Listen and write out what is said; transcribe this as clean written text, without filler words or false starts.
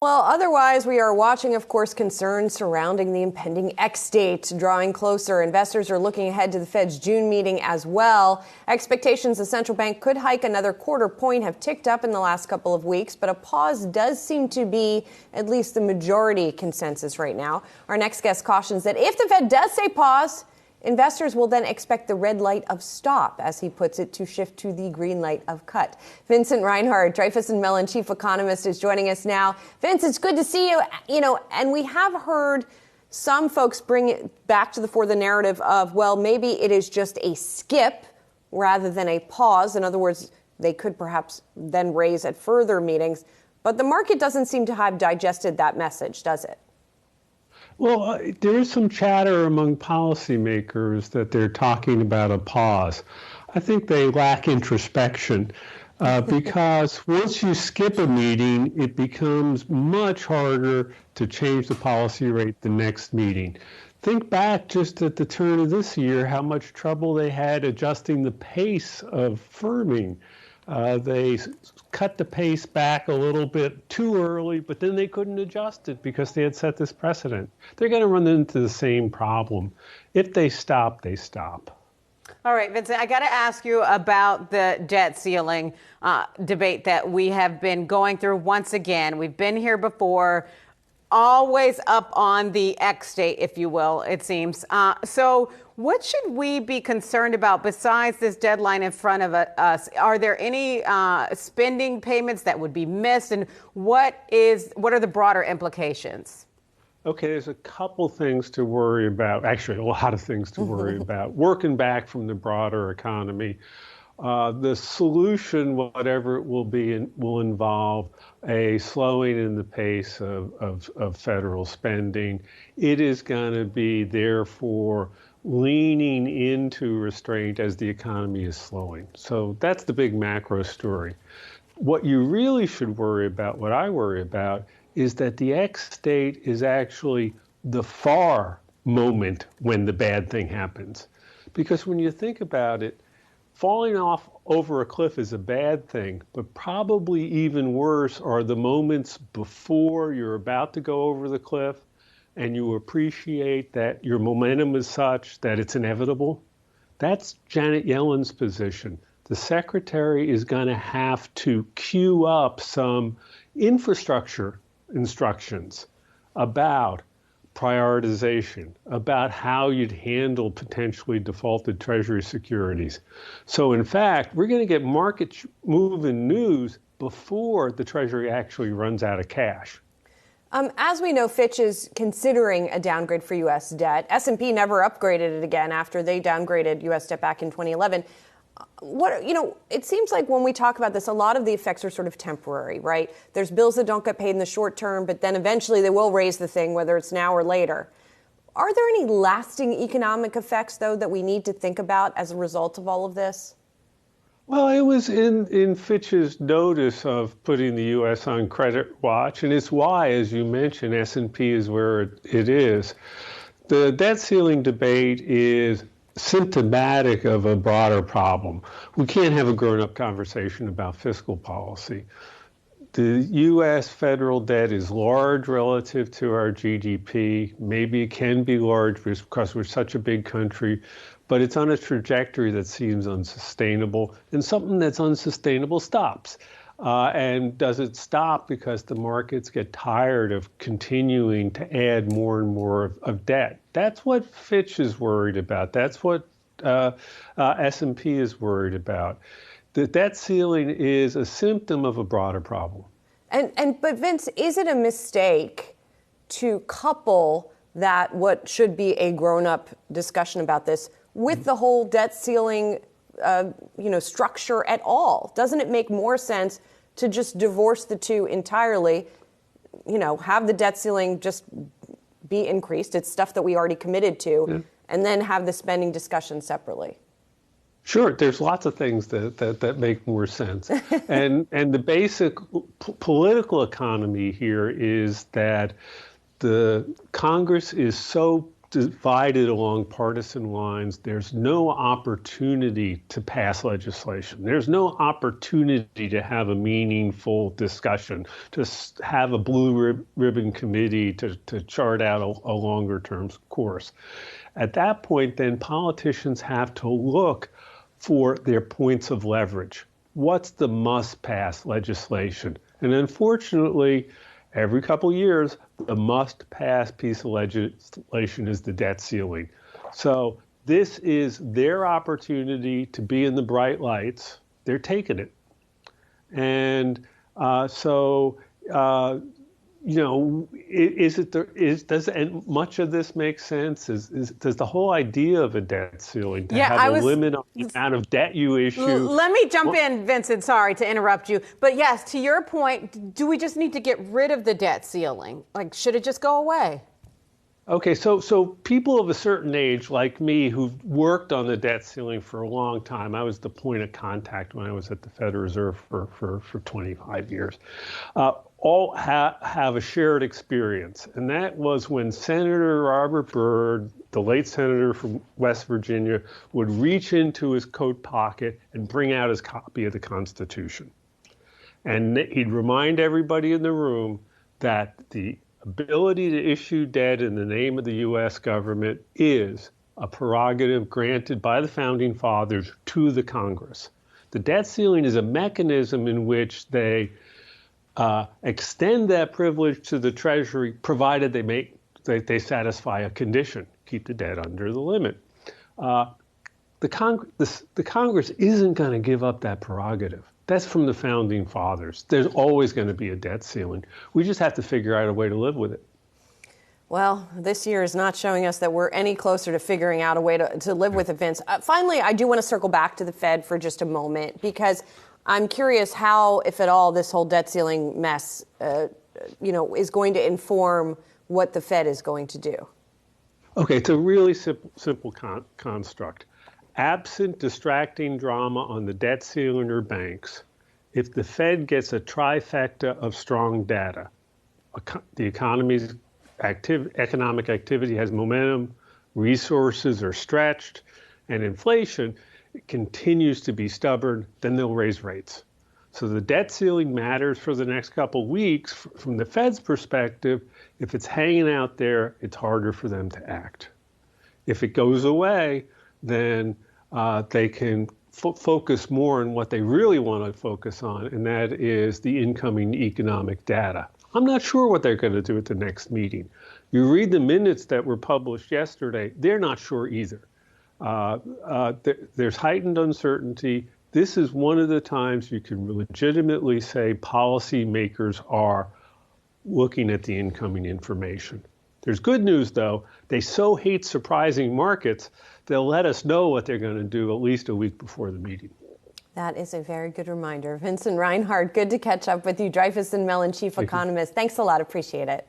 Well, otherwise, we are watching, of course, concerns surrounding the impending X date drawing closer. Investors are looking ahead to the Fed's June meeting as well. Expectations the central bank could hike another quarter point have ticked up in the last couple of weeks, but a pause does seem to be at least the majority consensus right now. Our next guest cautions that if the Fed does say pause, investors will then expect the red light of stop, as he puts it, to shift to the green light of cut. Vincent Reinhart, Dreyfus and Mellon chief economist, is joining us now. Vince, it's good to see you. And we have heard some folks bring it back to the fore, the narrative of, well, maybe it is just a skip rather than a pause. In other words, they could perhaps then raise at further meetings. But the market doesn't seem to have digested that message, does it? Well, there is some chatter among policymakers that they're talking about a pause. I think they lack introspection because once you skip a meeting, it becomes much harder to change the policy rate the next meeting. Think back just at the turn of this year, how much trouble they had adjusting the pace of firming. They cut the pace back a little bit too early, but then they couldn't adjust it because they had set this precedent. They're going to run into the same problem. If they stop, they stop. All right, Vincent, I got to ask you about the debt ceiling debate that we have been going through once again. We've been here before, always up on the X date, if you will, it seems. So what should we be concerned about besides this deadline in front of us? Are there any spending payments that would be missed? And what are the broader implications? Okay, there's a couple things to worry about. Actually, a lot of things to worry about. Working back from the broader economy. The solution, whatever it will be, will involve a slowing in the pace of federal spending. It is going to be, therefore, leaning into restraint as the economy is slowing. So that's the big macro story. What you really should worry about, what I worry about, is that the X date is actually the far moment when the bad thing happens. Because when you think about it, falling off over a cliff is a bad thing, but probably even worse are the moments before you're about to go over the cliff and you appreciate that your momentum is such that it's inevitable. That's Janet Yellen's position. The secretary is going to have to queue up some infrastructure instructions about prioritization, about how you'd handle potentially defaulted Treasury securities. So in fact, we're going to get market moving news before the Treasury actually runs out of cash. As we know, Fitch is considering a downgrade for U.S. debt. S&P never upgraded it again after they downgraded U.S. debt back in 2011. It seems like when we talk about this, a lot of the effects are sort of temporary, right? There's bills that don't get paid in the short term, but then eventually they will raise the thing, whether it's now or later. Are there any lasting economic effects, though, that we need to think about as a result of all of this? Well, it was in Fitch's notice of putting the U.S. on credit watch, and it's why, as you mentioned, S&P is where it is. The debt ceiling debate is symptomatic of a broader problem. We can't have a grown-up conversation about fiscal policy. The U.S. federal debt is large relative to our GDP. Maybe it can be large because we're such a big country, but it's on a trajectory that seems unsustainable, and something that's unsustainable stops. And does it stop because the markets get tired of continuing to add more and more of debt? That's what Fitch is worried about. That's what S&P is worried about. The debt ceiling is a symptom of a broader problem. But Vince, is it a mistake to couple that what should be a grown-up discussion about this with the whole debt ceiling structure at all? Doesn't it make more sense to just divorce the two entirely, have the debt ceiling just be increased? It's stuff that we already committed to, and then have the spending discussion separately. Sure, there's lots of things that make more sense. and the basic political economy here is that the Congress is so divided along partisan lines. There's no opportunity to pass legislation. There's no opportunity to have a meaningful discussion, to have a blue ribbon committee to chart out a longer term course. At that point, then politicians have to look for their points of leverage. What's the must-pass legislation? And unfortunately, every couple years, the must-pass piece of legislation is the debt ceiling. So this is their opportunity to be in the bright lights. They're taking it. And does much of this make sense? Does the whole idea of a debt ceiling to have a limit on the amount of debt you issue? Let me jump in, Vincent. Sorry to interrupt you. But yes, to your point, do we just need to get rid of the debt ceiling? Like, should it just go away? Okay, so people of a certain age, like me, who've worked on the debt ceiling for a long time, I was the point of contact when I was at the Federal Reserve for 25 years, all have a shared experience. And that was when Senator Robert Byrd, the late senator from West Virginia, would reach into his coat pocket and bring out his copy of the Constitution. And he'd remind everybody in the room that the ability to issue debt in the name of the U.S. government is a prerogative granted by the Founding Fathers to the Congress. The debt ceiling is a mechanism in which they extend that privilege to the Treasury, provided they satisfy a condition, keep the debt under the limit. The Congress isn't going to give up that prerogative. That's from the Founding Fathers. There's always going to be a debt ceiling. We just have to figure out a way to live with it. Well, this year is not showing us that we're any closer to figuring out a way to live with it, Vince. Finally, I do want to circle back to the Fed for just a moment, because I'm curious how, if at all, this whole debt ceiling mess, is going to inform what the Fed is going to do. Okay, it's a really simple construct. Absent distracting drama on the debt ceiling or banks, if the Fed gets a trifecta of strong data, the economy's economic activity has momentum, resources are stretched, and inflation continues to be stubborn, then they'll raise rates. So the debt ceiling matters for the next couple of weeks. From the Fed's perspective, if it's hanging out there, it's harder for them to act. If it goes away, then they can focus more on what they really want to focus on, and that is the incoming economic data. I'm not sure what they're going to do at the next meeting. You read the minutes that were published yesterday, they're not sure either. There's heightened uncertainty. This is one of the times you can legitimately say policymakers are looking at the incoming information. There's good news, though. They so hate surprising markets, they'll let us know what they're going to do at least a week before the meeting. That is a very good reminder. Vincent Reinhart, good to catch up with you. Dreyfus and Mellon chief economist. Thanks a lot. Appreciate it.